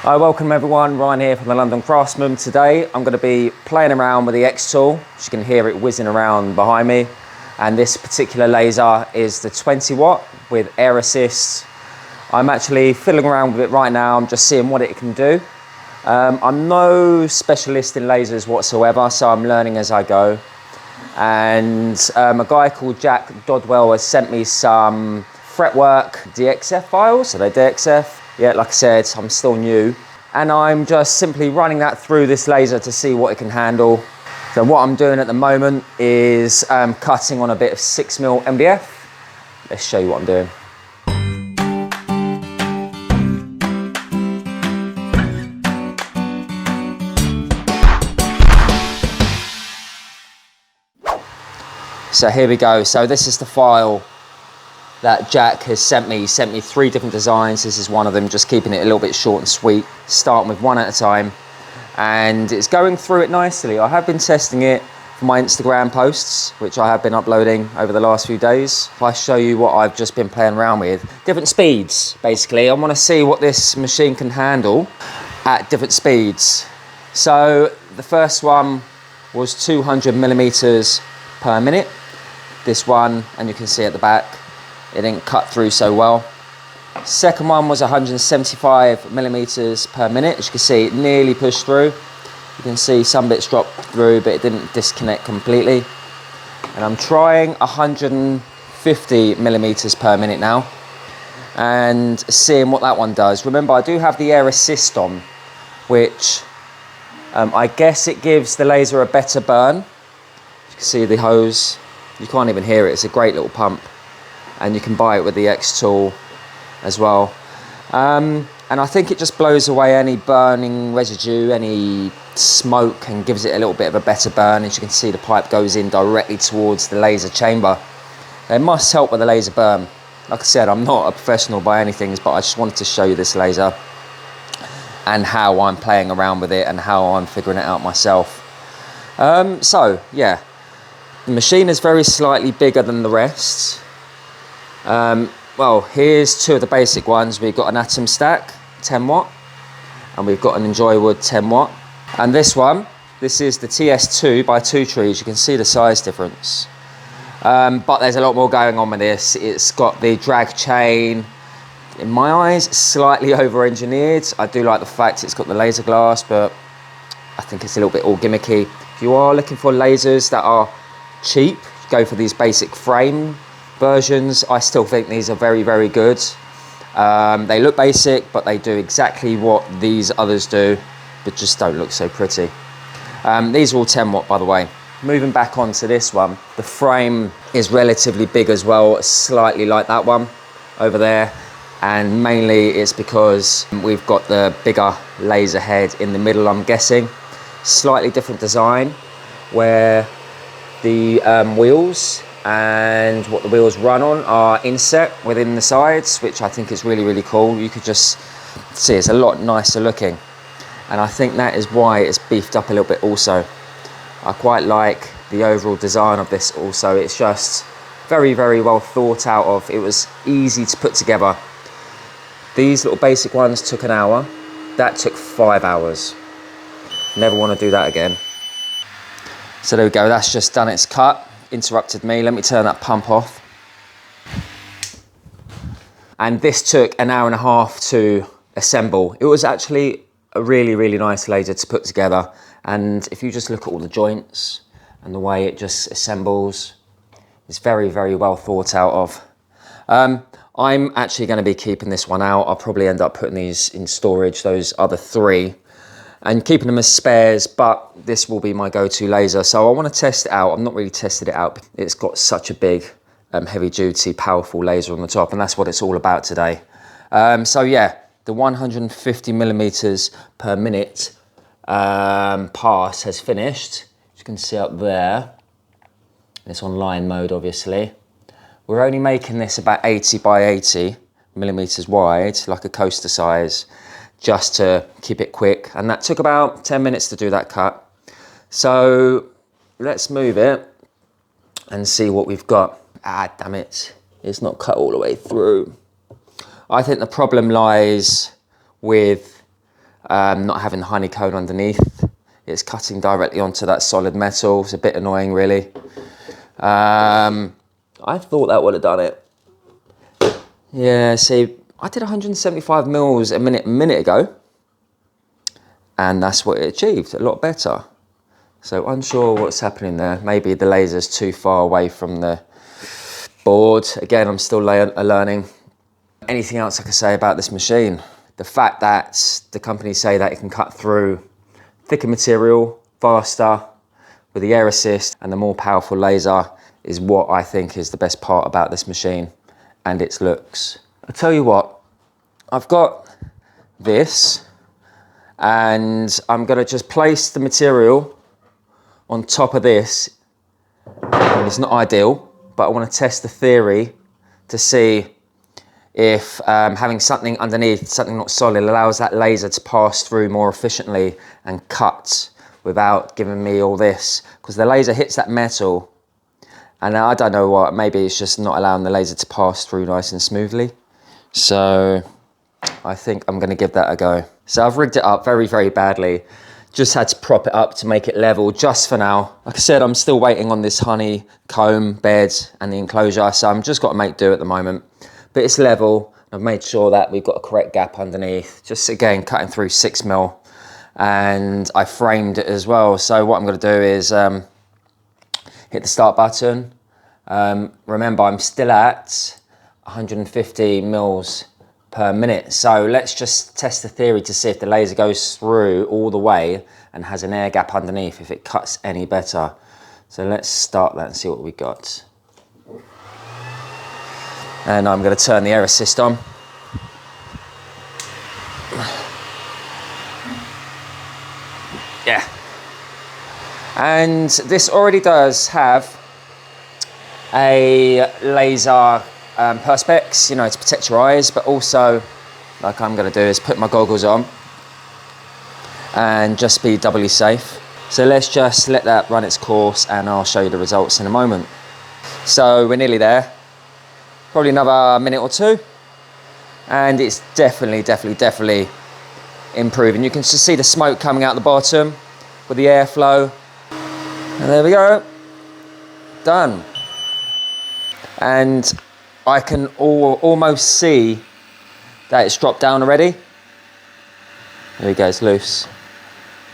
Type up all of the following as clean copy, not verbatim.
Hi, welcome everyone, Ryan here from the London Craftsman. Today I'm going to be playing around with the XTOOL. As you can hear it whizzing around behind me. And this particular laser is the 20 watt with air assist. I'm actually fiddling around with it right now. I'm just seeing what it can do. I'm no specialist in lasers whatsoever, so I'm learning as I go. And a guy called Jack Dodwell has sent me some fretwork DXF files. So they're DXF. Yeah, like I said, I'm still new. And I'm just simply running that through this laser to see what it can handle. So what I'm doing at the moment is cutting on a bit of 6mm MDF. Let's show you what I'm doing. So here we go. So this is the file that Jack has sent me. He sent me 3 different designs. This is one of them, just keeping it a little bit short and sweet, starting with one at a time. And it's going through it nicely. I have been testing it for my Instagram posts, which I have been uploading over the last few days. If I show you what I've just been playing around with, different speeds, basically. I want to see what this machine can handle at different speeds. So the first one was 200 millimeters per minute. This one, and you can see at the back, it didn't cut through so well. Second one was 175 millimeters per minute. As you can see, it nearly pushed through. You can see some bits dropped through, but it didn't disconnect completely. And I'm trying 150 millimeters per minute now and seeing what that one does. Remember, I do have the air assist on, which I guess it gives the laser a better burn. You can see the hose. You can't even hear it. It's a great little pump. And you can buy it with the XTOOL as well. And I think it just blows away any burning residue, any smoke, and gives it a little bit of a better burn. As you can see, the pipe goes in directly towards the laser chamber. It must help with the laser burn. Like I said, I'm not a professional by anything, but I just wanted to show you this laser and how I'm playing around with it and how I'm figuring it out myself. So yeah, the machine is very slightly bigger than the rest. Well, here's 2 of the basic ones. We've got an Atom Stack 10 watt and we've got an Enjoy Wood 10 watt. And this one, this is the TS2 by 2 Trees. You can see the size difference. But there's a lot more going on with this. It's got the drag chain. In my eyes, slightly over-engineered. I do like the fact it's got the laser glass, but I think it's a little bit all gimmicky. If you are looking for lasers that are cheap, go for these basic frame versions. I still think these are very, very good. They look basic, but they do exactly what these others do, but just don't look so pretty. These are all 10 watt, by the way. Moving back onto this one, the frame is relatively big as well, slightly like that one over there. And mainly it's because we've got the bigger laser head in the middle, I'm guessing. Slightly different design, where the wheels and what the wheels run on are inset within the sides, which I think is really, really cool. You could just see it's a lot nicer looking. And I think that is why it's beefed up a little bit also. I quite like the overall design of this also. It's just very, very well thought out of. It was easy to put together. These little basic ones took an hour. That took 5 hours. Never want to do that again. So there we go, that's just done its cut. Interrupted me, let me turn that pump off. And this took an hour and a half to assemble. It was actually a really, really nice laser to put together. And if you just look at all the joints and the way it just assembles, it's very, very well thought out of. I'm actually going to be keeping this one out. I'll probably end up putting these in storage, those other 3. And keeping them as spares, but this will be my go-to laser. So I want to test it out. I've not really tested it out. It's got such a big, heavy-duty, powerful laser on the top, and that's what it's all about today. So yeah, the 150 millimeters per minute pass has finished. As you can see up there, it's on line mode, obviously. We're only making this about 80 by 80 millimeters wide, like a coaster size, just to keep it quick. And that took about 10 minutes to do that cut. So let's move it and see what we've got. Ah, damn it. It's not cut all the way through. I think the problem lies with not having the honeycomb underneath. It's cutting directly onto that solid metal. It's a bit annoying, really. I thought that would have done it. Yeah, see, I did 175 mils a minute ago, and that's what it achieved, a lot better. So unsure what's happening there. Maybe the laser's too far away from the board. Again, I'm still learning. Anything else I can say about this machine? The fact that the companies say that it can cut through thicker material faster with the air assist and the more powerful laser is what I think is the best part about this machine and its looks. I'll tell you what, I've got this and I'm gonna just place the material on top of this. And it's not ideal, but I want to test the theory to see if having something underneath, something not solid, allows that laser to pass through more efficiently and cut without giving me all this. Because the laser hits that metal, and I don't know what, maybe it's just not allowing the laser to pass through nice and smoothly. So I think I'm going to give that a go. So I've rigged it up very, very badly. Just had to prop it up to make it level just for now. Like I said, I'm still waiting on this honeycomb bed and the enclosure, so I'm just got to make do at the moment. But it's level. I've made sure that we've got a correct gap underneath. Just again, cutting through 6mm. And I framed it as well. So what I'm going to do is hit the start button. Remember, I'm still at 150 mils per minute. So let's just test the theory to see if the laser goes through all the way and has an air gap underneath, if it cuts any better. So let's start that and see what we got. And I'm going to turn the air assist on. Yeah. And this already does have a laser perspex, you know, to protect your eyes, but also, like I'm going to do, is put my goggles on and just be doubly safe. So let's just let that run its course and I'll show you the results in a moment. So we're nearly there, probably another minute or two, and it's definitely improving. You can just see the smoke coming out the bottom with the airflow, and there we go, done. And I can almost see that it's dropped down already. There we go, it's loose.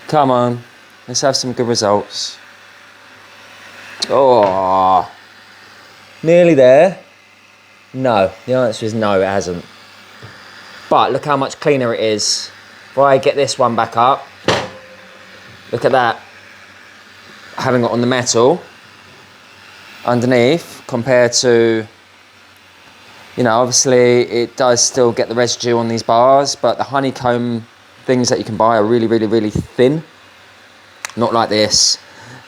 Come on, let's have some good results. Oh, nearly there. No, the answer is no, it hasn't. But look how much cleaner it is. If I get this one back up, look at that. Having it on the metal underneath compared to, you know, obviously it does still get the residue on these bars, but the honeycomb things that you can buy are really thin. Not like this.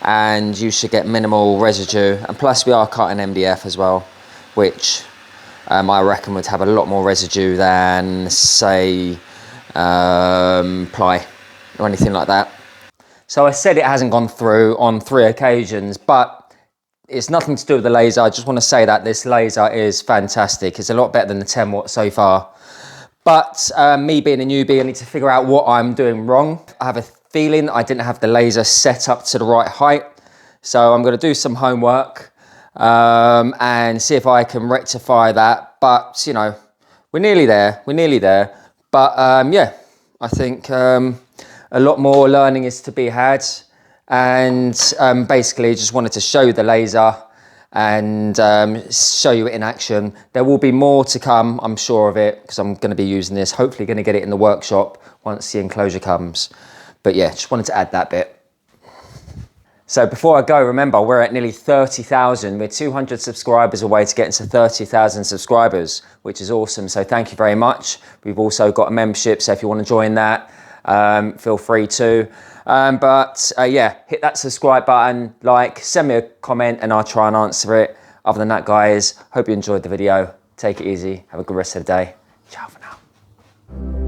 And you should get minimal residue. And plus we are cutting MDF as well, which I reckon would have a lot more residue than, say, ply or anything like that. So I said it hasn't gone through on 3 occasions, but it's nothing to do with the laser. I just want to say that this laser is fantastic. It's a lot better than the 10 watt so far. But me being a newbie, I need to figure out what I'm doing wrong. I have a feeling I didn't have the laser set up to the right height. So I'm going to do some homework and see if I can rectify that. But, you know, we're nearly there. But yeah, I think a lot more learning is to be had. And basically just wanted to show you the laser and show you it in action. There will be more to come, I'm sure of it, because I'm going to be using this, hopefully going to get it in the workshop once the enclosure comes. But yeah, just wanted to add that bit. So before I go, remember, we're at nearly 30,000. We're 200 subscribers away to getting to 30,000 subscribers, which is awesome. So thank you very much. We've also got a membership, so if you want to join that, feel free to. Yeah, hit that subscribe button, like, send me a comment and I'll try and answer it. Other than that, guys, hope you enjoyed the video. Take it easy. Have a good rest of the day. Ciao for now.